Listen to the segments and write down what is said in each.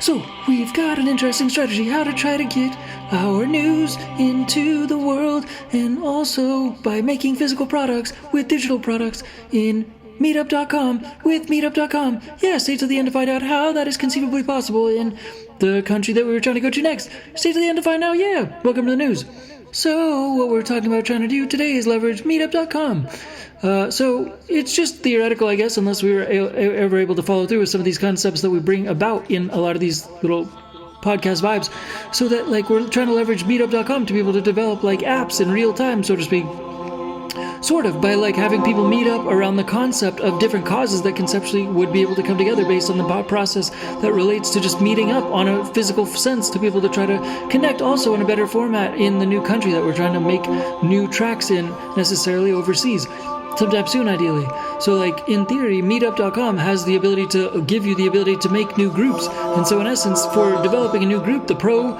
So, we've got an interesting strategy how to try to get our news into the world, and also by making physical products with digital products in Meetup.com with Meetup.com. Yeah, stay till the end to find out how that is conceivably possible in the country that we were trying to go to next. Stay till the end to find out, yeah. Welcome to the news. So, what we're talking about trying to do today is leverage Meetup.com. So, it's just theoretical, I guess, unless we were ever able to follow through with some of these concepts that we bring about in a lot of these little podcast vibes. So that, like, we're trying to leverage Meetup.com to be able to develop, like, apps in real time, so to speak. Sort of, by like having people meet up around the concept of different causes that conceptually would be able to come together based on the process that relates to just meeting up on a physical sense to be able to try to connect also in a better format in the new country that we're trying to make new tracks in necessarily overseas. Sometime soon, ideally. So, like, in theory, Meetup.com has the ability to give you the ability to make new groups. And so, in essence, for developing a new group, the pro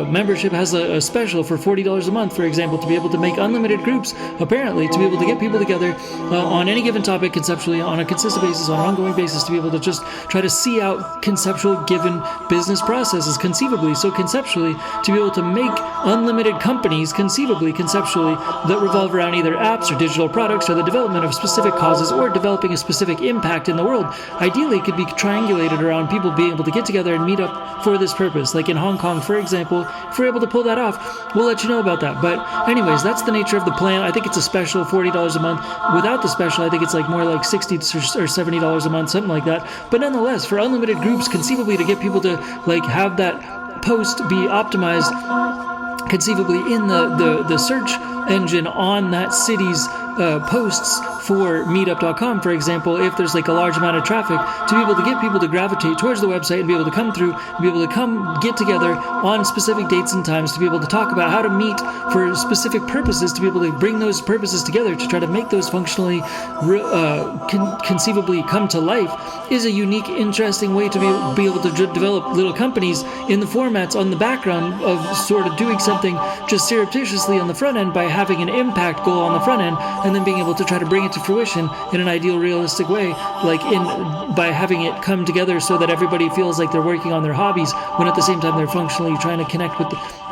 membership has a special for $40 a month, for example, to be able to make unlimited groups, apparently, to be able to get people together on any given topic conceptually, on a consistent basis, on an ongoing basis, to be able to just try to see out conceptual given business processes conceivably. So, conceptually, to be able to make unlimited companies conceivably, conceptually, that revolve around either apps or digital products or the development of specific causes or developing a specific impact in the world. Ideally, it could be triangulated around people being able to get together and meet up for this purpose. Like in Hong Kong, for example, if we're able to pull that off, we'll let you know about that. But anyways, that's the nature of the plan. I think it's a special $40 a month. Without the special, I think it's like more like $60 or $70 a month, something like that. But nonetheless, for unlimited groups, conceivably to get people to like have that post be optimized conceivably in the search engine on that city's posts for Meetup.com, for example, if there's like a large amount of traffic, to be able to get people to gravitate towards the website and be able to come through, and be able to come get together on specific dates and times to be able to talk about how to meet for specific purposes, to be able to bring those purposes together to try to make those functionally conceivably come to life, is a unique, interesting way to be able to develop little companies in the formats on the background of sort of doing something just surreptitiously on the front end by having an impact goal on the front end, and then being able to try to bring it to fruition in an ideal, realistic way, like by having it come together so that everybody feels like they're working on their hobbies, when at the same time they're functionally trying to connect with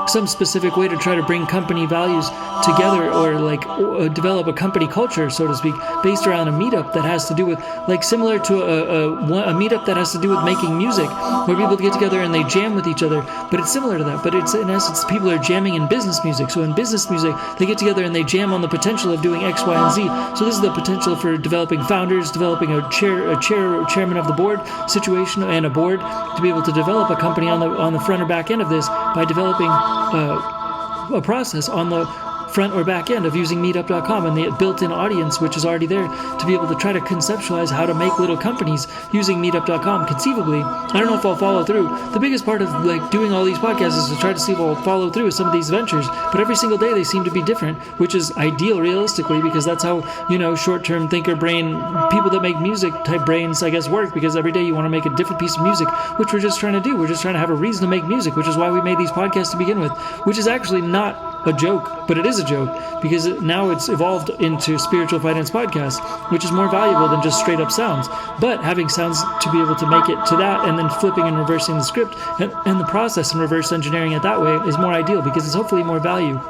some specific way to try to bring company values together, or like develop a company culture, so to speak, based around a meetup that has to do with, like, similar to a meetup that has to do with making music, where people get together and they jam with each other. But it's similar to that, but it's in essence people are jamming in business music. So in business music, they get together and they jam on the potential of doing X, Y, and Z. So this is the potential for developing founders, developing a chairman of the board situation, and a board to be able to develop a company on the front or back end of this by developing a process on the front or back end of using Meetup.com and the built-in audience which is already there to be able to try to conceptualize how to make little companies using Meetup.com conceivably. I don't know if I'll follow through. The biggest part of like doing all these podcasts is to try to see if I'll follow through with some of these ventures, but every single day they seem to be different, which is ideal realistically, because that's how, you know, short-term thinker brain, people that make music type brains, I guess, work, because every day you want to make a different piece of music, which we're just trying to do. We're just trying to have a reason to make music, which is why we made these podcasts to begin with, which is actually not a joke, but it is a joke, because now it's evolved into Spiritual Finance Podcast, which is more valuable than just straight up sounds. But having sounds to be able to make it to that, and then flipping and reversing the script and the process and reverse engineering it that way is more ideal, because it's hopefully more value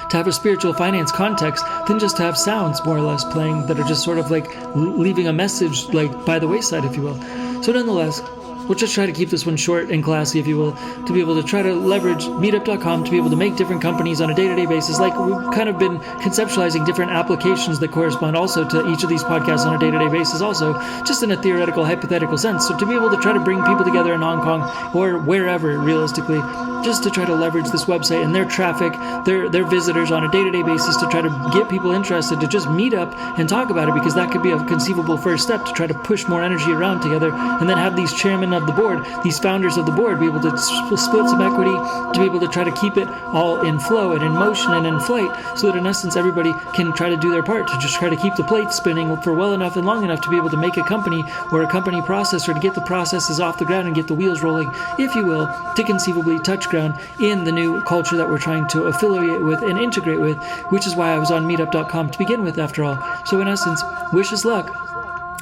to have a spiritual finance context than just to have sounds more or less playing that are just sort of like leaving a message like by the wayside, if you will. So nonetheless, we'll just try to keep this one short and classy, if you will, to be able to try to leverage Meetup.com to be able to make different companies on a day-to-day basis. Like, we've kind of been conceptualizing different applications that correspond also to each of these podcasts on a day-to-day basis also, just in a theoretical, hypothetical sense. So to be able to try to bring people together in Hong Kong or wherever, realistically, just to try to leverage this website and their traffic, their visitors on a day-to-day basis to try to get people interested to just meet up and talk about it, because that could be a conceivable first step to try to push more energy around together, and then have these chairmen of the board, these founders of the board, be able to split some equity to be able to try to keep it all in flow and in motion and in flight, so that in essence everybody can try to do their part to just try to keep the plate spinning for well enough and long enough to be able to make a company or a company process, or to get the processes off the ground and get the wheels rolling, if you will, to conceivably touch ground in the new culture that we're trying to affiliate with and integrate with, which is why I was on Meetup.com to begin with, after all. So in essence, wish us luck.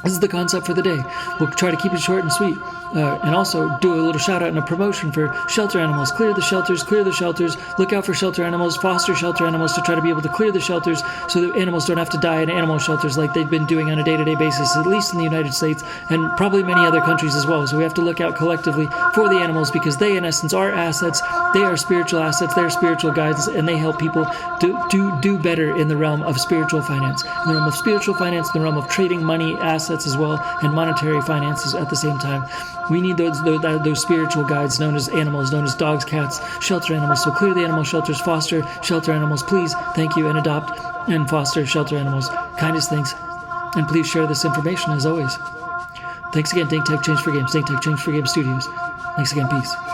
This is the concept for the day. We'll try to keep it short and sweet. And also do a little shout out and a promotion for shelter animals. Clear the shelters, look out for shelter animals, foster shelter animals to try to be able to clear the shelters so that animals don't have to die in animal shelters like they've been doing on a day-to-day basis, at least in the United States and probably many other countries as well. So we have to look out collectively for the animals because they, in essence, are assets. They are spiritual assets, they're spiritual guides, and they help people do better in the realm of spiritual finance. In the realm of spiritual finance, in the realm of trading money, assets as well, and monetary finances at the same time. We need those spiritual guides known as animals, known as dogs, cats, shelter animals. So clear the animal shelters, foster shelter animals, please, thank you, and adopt and foster shelter animals. Kindest thanks, and please share this information as always. Thanks again, Think Tech Change for Games, Think Tech Change for Games Studios. Thanks again, peace.